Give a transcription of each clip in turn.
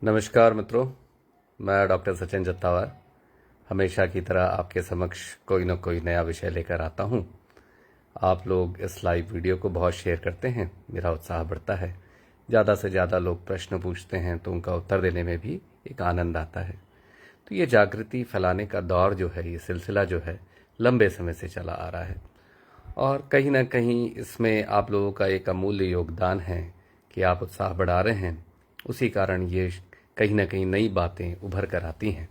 नमस्कार मित्रों, मैं डॉक्टर सचिन जत्तावार हमेशा की तरह आपके समक्ष कोई न कोई नया विषय लेकर आता हूं। आप लोग इस लाइव वीडियो को बहुत शेयर करते हैं, मेरा उत्साह बढ़ता है। ज़्यादा से ज़्यादा लोग प्रश्न पूछते हैं तो उनका उत्तर देने में भी एक आनंद आता है। तो ये जागृति फैलाने का दौर जो है, ये सिलसिला जो है, लंबे समय से चला आ रहा है और कहीं ना कहीं इसमें आप लोगों का एक अमूल्य योगदान है कि आप उत्साह बढ़ा रहे हैं। उसी कारण ये कहीं ना कहीं नई बातें उभर कर आती हैं।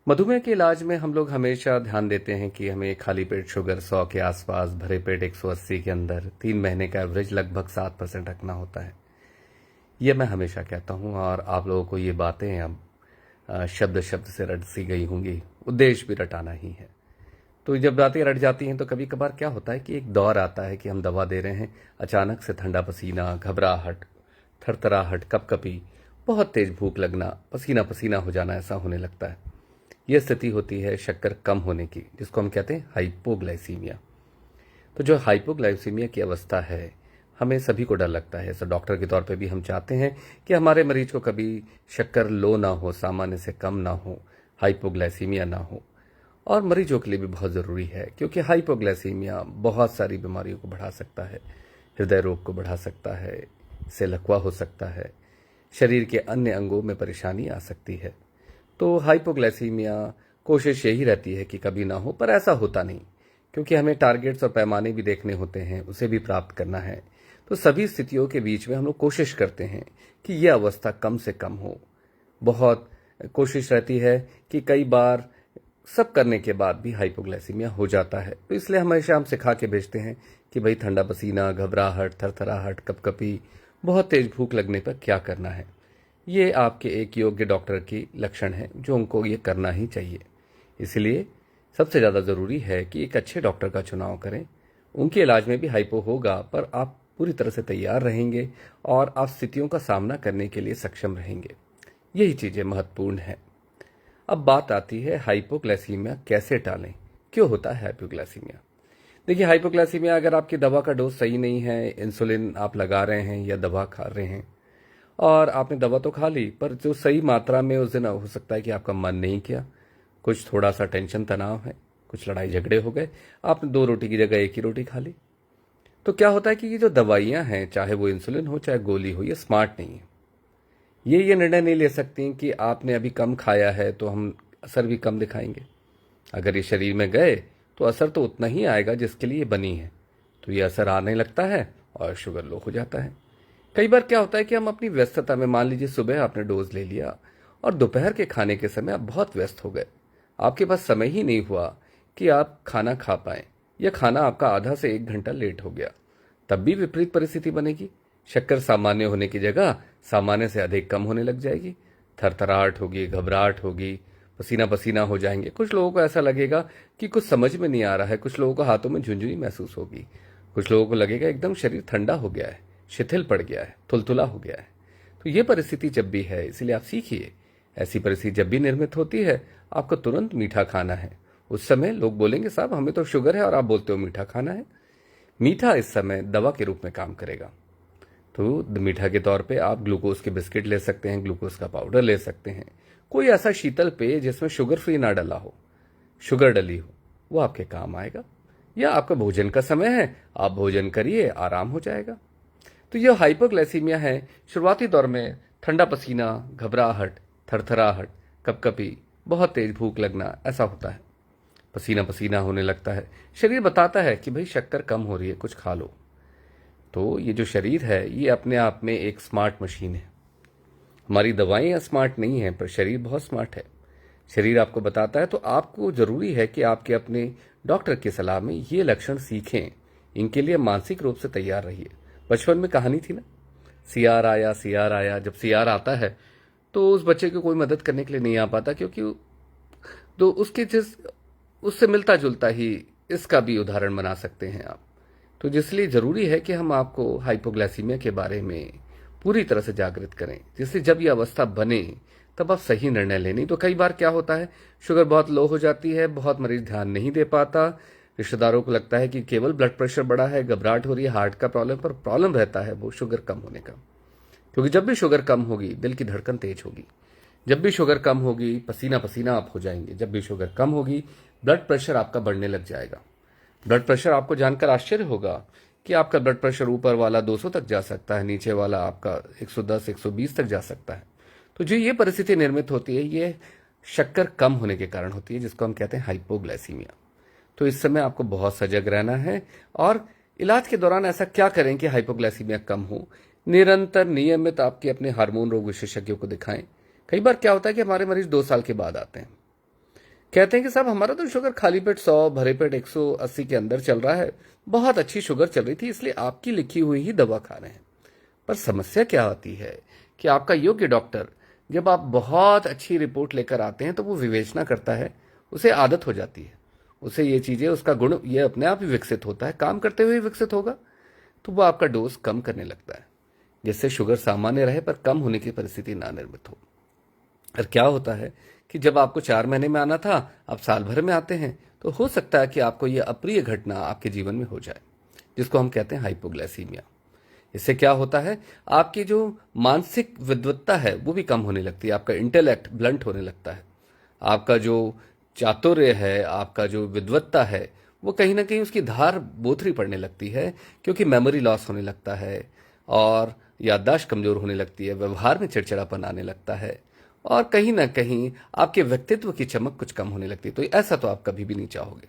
मधुमेह के इलाज में हम लोग हमेशा ध्यान देते हैं कि हमें खाली पेट शुगर 100 के आसपास, भरे पेट 180 के अंदर, 3 महीने का एवरेज लगभग 7% रखना होता है। ये मैं हमेशा कहता हूँ और आप लोगों को ये बातें अब शब्द शब्द से रट सी गई होंगी। उद्देश्य भी रटाना ही है। तो जब बातें रट जाती हैं तो कभी कभार क्या होता है कि एक दौर आता है कि हम दवा दे रहे हैं, अचानक से ठंडा पसीना, घबराहट, थरथराहट, कपकपी, बहुत तेज भूख लगना, पसीना पसीना हो जाना, ऐसा होने लगता है। यह स्थिति होती है शक्कर कम होने की, जिसको हम कहते हैं हाइपोग्लाइसीमिया। तो जो हाइपोग्लाइसीमिया की अवस्था है, हमें सभी को डर लगता है। ऐसा डॉक्टर के तौर पे भी हम चाहते हैं कि हमारे मरीज को कभी शक्कर लो ना हो, सामान्य से कम ना हो, हाइपोग्लाइसीमिया ना हो। और मरीजों के लिए भी बहुत ज़रूरी है, क्योंकि हाइपोग्लाइसीमिया बहुत सारी बीमारियों को बढ़ा सकता है। हृदय रोग को बढ़ा सकता है, इससे लकवा हो सकता है, शरीर के अन्य अंगों में परेशानी आ सकती है। तो हाइपोग्लाइसीमिया कोशिश यही रहती है कि कभी ना हो, पर ऐसा होता नहीं, क्योंकि हमें टारगेट्स और पैमाने भी देखने होते हैं, उसे भी प्राप्त करना है। तो सभी स्थितियों के बीच में हम लोग कोशिश करते हैं कि यह अवस्था कम से कम हो। बहुत कोशिश रहती है कि कई बार सब करने के बाद भी हाइपोग्लाइसीमिया हो जाता है। तो इसलिए हमेशा हम सिखा के भेजते हैं कि भाई ठंडा पसीना, घबराहट, थरथराहट, कपकपी, बहुत तेज भूख लगने पर क्या करना है। ये आपके एक योग्य डॉक्टर की लक्षण है जो उनको ये करना ही चाहिए। इसलिए सबसे ज़्यादा ज़रूरी है कि एक अच्छे डॉक्टर का चुनाव करें। उनके इलाज में भी हाइपो होगा, पर आप पूरी तरह से तैयार रहेंगे और आप स्थितियों का सामना करने के लिए सक्षम रहेंगे। यही चीज़ें महत्वपूर्ण हैं। अब बात आती है हाइपोग्लाइसीमिया कैसे टालें, क्यों होता है हाइपोग्लाइसीमिया। देखिए, हाइपोग्लाइसीमिया अगर आपकी दवा का डोज सही नहीं है, इंसुलिन आप लगा रहे हैं या दवा खा रहे हैं और आपने दवा तो खा ली, पर जो सही मात्रा में उस दिन हो सकता है कि आपका मन नहीं किया, कुछ थोड़ा सा टेंशन तनाव है, कुछ लड़ाई झगड़े हो गए, आपने 2 रोटी की जगह 1 ही रोटी खा ली। तो क्या होता है कि ये जो दवाइयाँ हैं, चाहे वो इंसुलिन हो चाहे गोली हो, ये स्मार्ट नहीं है। ये निर्णय नहीं ले सकती कि आपने अभी कम खाया है तो हम असर भी कम दिखाएंगे। अगर ये शरीर में गए तो असर तो उतना ही आएगा जिसके लिए ये बनी है। तो ये असर आने लगता है और शुगर लो हो जाता है। कई बार क्या होता है कि हम अपनी व्यस्तता में, मान लीजिए सुबह आपने डोज ले लिया और दोपहर के खाने के समय आप बहुत व्यस्त हो गए, आपके पास समय ही नहीं हुआ कि आप खाना खा पाएं, या खाना आपका आधा से 1 घंटा लेट हो गया, तब भी विपरीत परिस्थिति बनेगी। शक्कर सामान्य होने की जगह सामान्य से अधिक कम होने लग जाएगी, थरथराहट होगी, घबराहट होगी, पसीना पसीना हो जाएंगे। कुछ लोगों को ऐसा लगेगा कि कुछ समझ में नहीं आ रहा है, कुछ लोगों को हाथों में झुंझुनी महसूस होगी, कुछ लोगों को लगेगा एकदम शरीर ठंडा हो गया है, शिथिल पड़ गया है, तुलतुला हो गया है। तो ये परिस्थिति जब भी है, इसलिए आप सीखिए, ऐसी परिस्थिति जब भी निर्मित होती है, आपको तुरंत मीठा खाना है। उस समय लोग बोलेंगे साहब हमें तो शुगर है और आप बोलते हो मीठा खाना है। मीठा इस समय दवा के रूप में काम करेगा। तो मीठा के तौर पे आप ग्लूकोज के बिस्किट ले सकते हैं, ग्लूकोज का पाउडर ले सकते हैं। कोई ऐसा शीतल पेय जिसमें शुगर फ्री ना डला हो, शुगर डली हो, वो आपके काम आएगा। या आपका भोजन का समय है, आप भोजन करिए, आराम हो जाएगा। तो यह हाइपोग्लाइसीमिया है। शुरुआती दौर में ठंडा पसीना, घबराहट, थरथराहट, कपकपी, बहुत तेज भूख लगना, ऐसा होता है। पसीना पसीना होने लगता है, शरीर बताता है कि भाई शक्कर कम हो रही है, कुछ खा लो। तो ये जो शरीर है, ये अपने आप में एक स्मार्ट मशीन है। हमारी दवाएं स्मार्ट नहीं हैं, पर शरीर बहुत स्मार्ट है। शरीर आपको बताता है, तो आपको जरूरी है कि आपके अपने डॉक्टर की सलाह में ये लक्षण सीखें। इनके लिए मानसिक रूप से तैयार रहिए। बचपन में कहानी थी ना, सियार आया सियार आया। जब सियार आता है तो उस बच्चे को कोई मदद करने के लिए नहीं आ पाता, क्योंकि तो उसके जिस उससे मिलता जुलता ही इसका भी उदाहरण बना सकते हैं आप। तो इसलिए जरूरी है कि हम आपको हाइपोग्लाइसीमिया के बारे में पूरी तरह से जागृत करें, जिससे जब यह अवस्था बने तब आप सही निर्णय लें। नहीं तो कई बार क्या होता है, शुगर बहुत लो हो जाती है, बहुत मरीज ध्यान नहीं दे पाता, रिश्तेदारों को लगता है कि केवल ब्लड प्रेशर बढ़ा है, घबराहट हो रही है, हार्ट का प्रॉब्लम, पर प्रॉब्लम रहता है वो शुगर कम होने का। क्योंकि जब भी शुगर कम होगी दिल की धड़कन तेज होगी, जब भी शुगर कम होगी पसीना पसीना आप हो जाएंगे, जब भी शुगर कम होगी ब्लड प्रेशर आपका बढ़ने लग जाएगा। ब्लड प्रेशर आपको जानकर आश्चर्य होगा कि आपका ब्लड प्रेशर ऊपर वाला 200 तक जा सकता है, नीचे वाला आपका 110 120 तक जा सकता है। तो जो ये परिस्थिति निर्मित होती है ये शक्कर कम होने के कारण होती है, जिसको हम कहते हैं हाइपोग्लाइसीमिया। तो इस समय आपको बहुत सजग रहना है और इलाज के दौरान ऐसा क्या करें कि हाइपोग्लाइसीमिया कम हो। निरंतर नियमित आपके अपने हार्मोन रोग विशेषज्ञों को दिखाएं। कई बार क्या होता है कि हमारे मरीज 2 साल के बाद आते हैं, कहते हैं कि साहब हमारा तो शुगर खाली पेट 100, भरे पेट 180 के अंदर चल रहा है, बहुत अच्छी शुगर चल रही थी इसलिए आपकी लिखी हुई ही दवा खा रहे हैं। पर समस्या क्या आती है कि आपका योग्य डॉक्टर जब आप बहुत अच्छी रिपोर्ट लेकर आते हैं तो वो विवेचना करता है, उसे आदत हो जाती है, उसे ये चीजें, उसका गुण ये अपने आप ही विकसित होता है, काम करते हुए विकसित होगा, तो वो आपका डोज कम करने लगता है, जिससे शुगर सामान्य रहे पर कम होने की परिस्थिति ना निर्मित हो। और क्या होता है कि जब आपको 4 महीने में आना था आप साल भर में आते हैं, तो हो सकता है कि आपको यह अप्रिय घटना आपके जीवन में हो जाए, जिसको हम कहते हैं हाइपोग्लाइसीमिया। इससे क्या होता है, आपकी जो मानसिक विद्वत्ता है वो भी कम होने लगती है, आपका इंटेलेक्ट ब्लंट होने लगता है, आपका जो चातुर्य है, आपका जो विद्वत्ता है वो कहीं ना कहीं उसकी धार बोथरी पड़ने लगती है, क्योंकि मेमोरी लॉस होने लगता है और याददाश्त कमजोर होने लगती है, व्यवहार में चिड़चिड़ापन आने लगता है और कहीं ना कहीं आपके व्यक्तित्व की चमक कुछ कम होने लगती है। तो ऐसा तो आप कभी भी नहीं चाहोगे।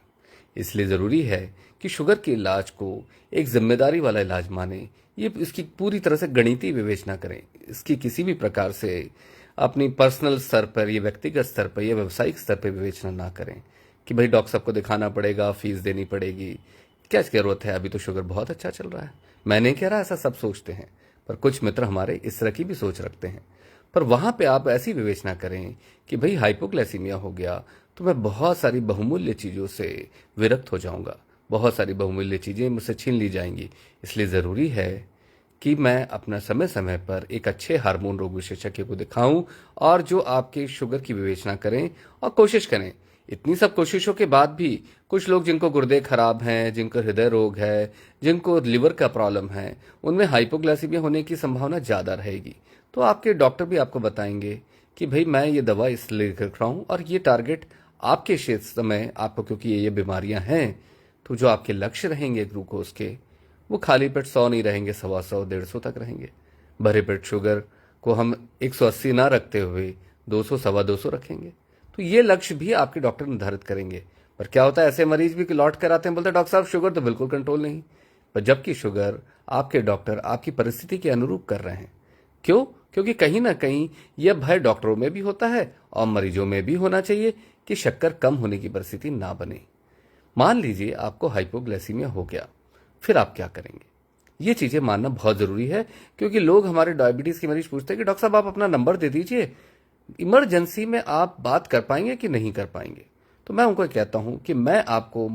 इसलिए जरूरी है कि शुगर के इलाज को एक जिम्मेदारी वाला इलाज माने, ये इसकी पूरी तरह से गणितीय विवेचना करें, इसकी किसी भी प्रकार से अपनी पर्सनल स्तर पर या व्यक्तिगत स्तर पर या व्यावसायिक स्तर पर विवेचना ना करें कि भाई डॉक्टर साहब को दिखाना पड़ेगा, फीस देनी पड़ेगी, क्या जरूरत है, अभी तो शुगर बहुत अच्छा चल रहा है। मैं नहीं कह रहा ऐसा सब सोचते हैं, पर कुछ मित्र हमारे इस तरह की भी सोच रखते हैं। पर वहां पे आप ऐसी विवेचना करें कि भाई हाइपोग्लाइसीमिया हो गया तो मैं बहुत सारी बहुमूल्य चीजों से विरक्त हो जाऊंगा, बहुत सारी बहुमूल्य चीजें मुझसे छीन ली जाएंगी। इसलिए जरूरी है कि मैं अपना समय समय पर एक अच्छे हार्मोन रोग विशेषज्ञ को दिखाऊं और जो आपके शुगर की विवेचना करें और कोशिश करें। इतनी सब कोशिशों के बाद भी कुछ लोग जिनको गुर्दे खराब हैं, जिनको हृदय रोग है, जिनको लिवर का प्रॉब्लम है, उनमें हाइपोग्लाइसीमिया होने की संभावना ज्यादा रहेगी। तो आपके डॉक्टर भी आपको बताएंगे कि भाई मैं ये दवा इसलिए लिख रहा हूं और ये टारगेट आपके क्षेत्र में आपको, क्योंकि ये बीमारियां हैं, तो जो आपके लक्ष्य रहेंगे ग्लूकोज के वो खाली पेट 100 नहीं रहेंगे, 125 150 तक रहेंगे। भरे पेट शुगर को हम 180 ना रखते हुए 200 250 रखेंगे। तो ये लक्ष्य भी आपके डॉक्टर निर्धारित करेंगे। पर क्या होता है, ऐसे मरीज भी लौट कर आते हैं, बोलते हैं डॉक्टर साहब शुगर तो बिल्कुल कंट्रोल नहीं, पर जबकि शुगर आपके डॉक्टर आपकी परिस्थिति के अनुरूप कर रहे हैं। क्यों? क्योंकि कहीं ना कहीं यह भय डॉक्टरों में भी होता है और मरीजों में भी होना चाहिए कि शक्कर कम होने की परिस्थिति ना बने। मान लीजिए आपको हाइपोग्लाइसीमिया हो गया, फिर आप क्या करेंगे? ये चीजें मानना बहुत जरूरी है, क्योंकि लोग हमारे डायबिटीज के मरीज पूछते हैं कि डॉक्टर साहब आप अपना नंबर दे दीजिए, इमरजेंसी में आप बात कर पाएंगे कि नहीं कर पाएंगे। तो मैं उनको कहता हूं कि मैं आपको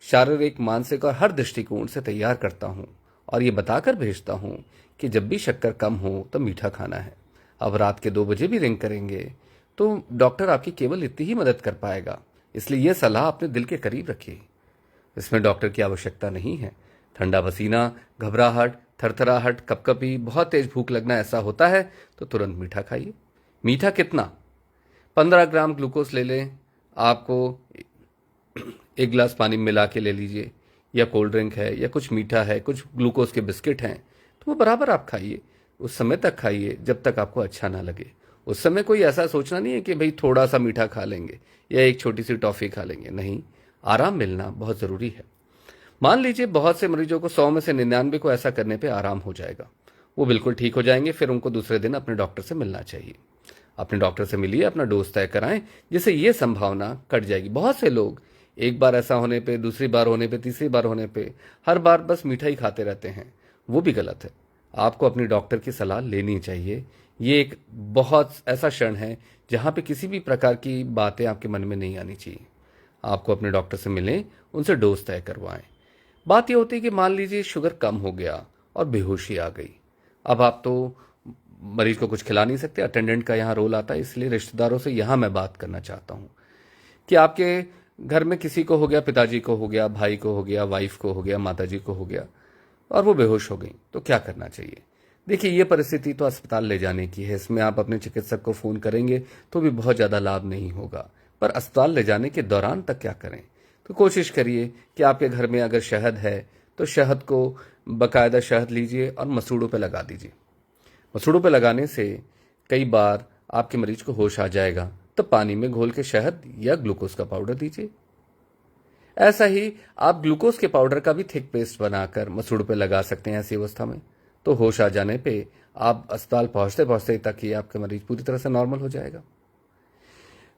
शारीरिक, मानसिक और हर दृष्टिकोण से तैयार करता हूं और ये बताकर भेजता हूं कि जब भी शक्कर कम हो तो मीठा खाना है। अब रात के 2 बजे भी रिंग करेंगे तो डॉक्टर आपकी केवल इतनी ही मदद कर पाएगा, इसलिए यह सलाह अपने दिल के करीब रखिए। इसमें डॉक्टर की आवश्यकता नहीं है। ठंडा पसीना, घबराहट, थरथराहट, कपकपी, बहुत तेज भूख लगना ऐसा होता है तो तुरंत मीठा खाइए। मीठा कितना? 15 ग्राम ग्लूकोज ले लें, आपको 1 गिलास पानी मिला के ले लीजिए, या कोल्ड ड्रिंक है या कुछ मीठा है, कुछ ग्लूकोज के बिस्किट हैं, तो वो बराबर आप खाइए। उस समय तक खाइए जब तक आपको अच्छा ना लगे। उस समय कोई ऐसा सोचना नहीं है कि भाई थोड़ा सा मीठा खा लेंगे या एक छोटी सी टॉफी खा लेंगे, नहीं। आराम मिलना बहुत जरूरी है। मान लीजिए बहुत से मरीजों को 100 में से 99 को ऐसा करने पे आराम हो जाएगा, वो बिल्कुल ठीक हो जाएंगे। फिर उनको दूसरे दिन अपने डॉक्टर से मिलना चाहिए। अपने डॉक्टर से मिलिए, अपना डोज तय कराएं, जिससे ये संभावना कट जाएगी। बहुत से लोग एक बार ऐसा होने पे, दूसरी बार होने पे, तीसरी बार होने पे हर बार बस मीठा ही खाते रहते हैं, वो भी गलत है। आपको अपनी डॉक्टर की सलाह लेनी चाहिए। ये एक बहुत ऐसा क्षण है जहां पे किसी भी प्रकार की बातें आपके मन में नहीं आनी चाहिए। आपको अपने डॉक्टर से मिलें, उनसे डोज तय करवाएं। बात यह होती है कि मान लीजिए शुगर कम हो गया और बेहोशी आ गई। अब आप तो मरीज को कुछ खिला नहीं सकते, अटेंडेंट का यहाँ रोल आता है। इसलिए रिश्तेदारों से यहाँ मैं बात करना चाहता हूँ कि आपके घर में किसी को हो गया, पिताजी को हो गया, भाई को हो गया, वाइफ को हो गया, माताजी को हो गया और वो बेहोश हो गई, तो क्या करना चाहिए? देखिए, ये परिस्थिति तो अस्पताल ले जाने की है। इसमें आप अपने चिकित्सक को फ़ोन करेंगे तो भी बहुत ज़्यादा लाभ नहीं होगा। पर अस्पताल ले जाने के दौरान तक क्या करें? तो कोशिश करिए कि आपके घर में अगर शहद है तो शहद को बाकायदा शहद लीजिए और मसूड़ों पे लगा दीजिए। मसूड़ों पे लगाने से कई बार आपके मरीज को होश आ जाएगा। तो पानी में घोल के शहद या ग्लूकोज का पाउडर दीजिए। ऐसा ही आप ग्लूकोज के पाउडर का भी थिक पेस्ट बनाकर मसूड़ों पे लगा सकते हैं। ऐसी अवस्था में तो होश आ जाने पे आप अस्पताल पहुंचते पहुंचते तक ही आपका मरीज पूरी तरह से नॉर्मल हो जाएगा।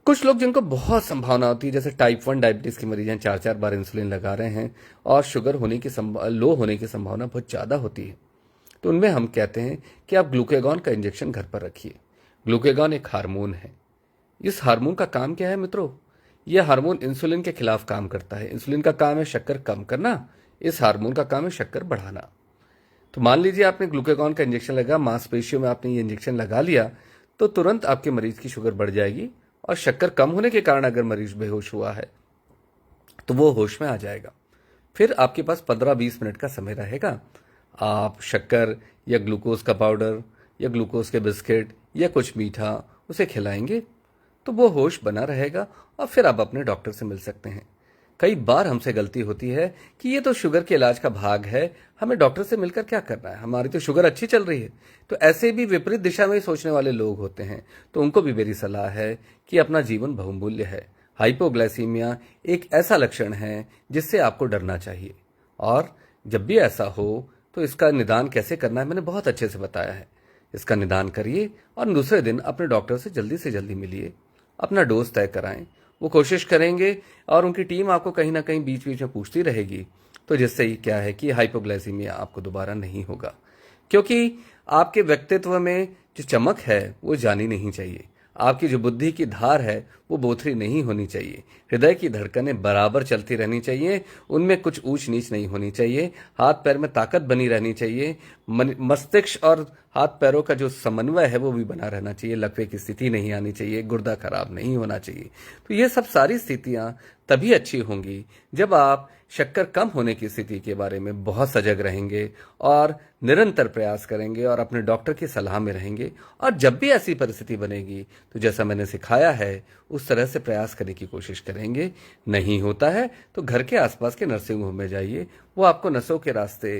कुछ लोग जिनको बहुत संभावना होती है, जैसे टाइप 1 डायबिटीज के मरीज हैं, 4-4 बार इंसुलिन लगा रहे हैं और शुगर होने की लो होने की संभावना बहुत ज़्यादा होती है, तो उनमें हम कहते हैं कि आप ग्लूकेगॉन का इंजेक्शन घर पर रखिए। ग्लूकेगॉन एक हार्मोन है। इस हार्मोन का काम क्या है मित्रों? यह हार्मोन इंसुलिन के खिलाफ काम करता है। इंसुलिन का काम है शक्कर कम करना, इस हार्मोन का काम है शक्कर बढ़ाना। तो मान लीजिए आपने ग्लूकेगॉन का इंजेक्शन लगा, मांसपेशियों में आपने ये इंजेक्शन लगा लिया, तो तुरंत आपके मरीज की शुगर बढ़ जाएगी और शक्कर कम होने के कारण अगर मरीज बेहोश हुआ है तो वो होश में आ जाएगा। फिर आपके पास 15-20 मिनट का समय रहेगा। आप शक्कर या ग्लूकोज का पाउडर या ग्लूकोज के बिस्किट या कुछ मीठा उसे खिलाएंगे तो वो होश बना रहेगा और फिर आप अपने डॉक्टर से मिल सकते हैं। कई बार हमसे गलती होती है कि ये तो शुगर के इलाज का भाग है, हमें डॉक्टर से मिलकर क्या करना है, हमारी तो शुगर अच्छी चल रही है। तो ऐसे भी विपरीत दिशा में सोचने वाले लोग होते हैं, तो उनको भी मेरी सलाह है कि अपना जीवन बहुमूल्य है। हाइपोग्लाइसीमिया एक ऐसा लक्षण है जिससे आपको डरना चाहिए, और जब भी ऐसा हो तो इसका निदान कैसे करना है मैंने बहुत अच्छे से बताया है। इसका निदान करिए और दूसरे दिन अपने डॉक्टर से जल्दी मिलिए, अपना डोज तय कराएं। वो कोशिश करेंगे और उनकी टीम आपको कहीं ना कहीं बीच बीच में पूछती रहेगी, तो जिससे ही क्या है कि हाइपोग्लाइसीमिया आपको दोबारा नहीं होगा। क्योंकि आपके व्यक्तित्व में जो चमक है वो जानी नहीं चाहिए। आपकी जो बुद्धि की धार है वो बोथरी नहीं होनी चाहिए। हृदय की धड़कनें बराबर चलती रहनी चाहिए, उनमें कुछ ऊंच नीच नहीं होनी चाहिए। हाथ पैर में ताकत बनी रहनी चाहिए। मस्तिष्क और हाथ पैरों का जो समन्वय है वो भी बना रहना चाहिए। लकवे की स्थिति नहीं आनी चाहिए, गुर्दा खराब नहीं होना चाहिए। तो ये सब सारी स्थितियां तभी अच्छी होंगी जब आप शक्कर कम होने की स्थिति के बारे में बहुत सजग रहेंगे और निरंतर प्रयास करेंगे और अपने डॉक्टर की सलाह में रहेंगे। और जब भी ऐसी परिस्थिति बनेगी तो जैसा मैंने सिखाया है उस तरह से प्रयास करने की कोशिश करेंगे। नहीं होता है तो घर के आसपास के नर्सिंग होम में जाइए, वो आपको नसों के रास्ते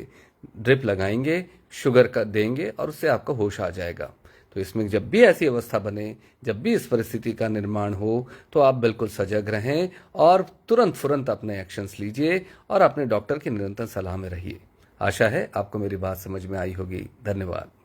ड्रिप लगाएंगे, शुगर का देंगे और उससे आपका होश आ जाएगा। तो इसमें जब भी ऐसी अवस्था बने, जब भी इस परिस्थिति का निर्माण हो, तो आप बिल्कुल सजग रहें और तुरंत फुरंत अपने एक्शंस लीजिए और अपने डॉक्टर की निरंतर सलाह में रहिए। आशा है आपको मेरी बात समझ में आई होगी। धन्यवाद।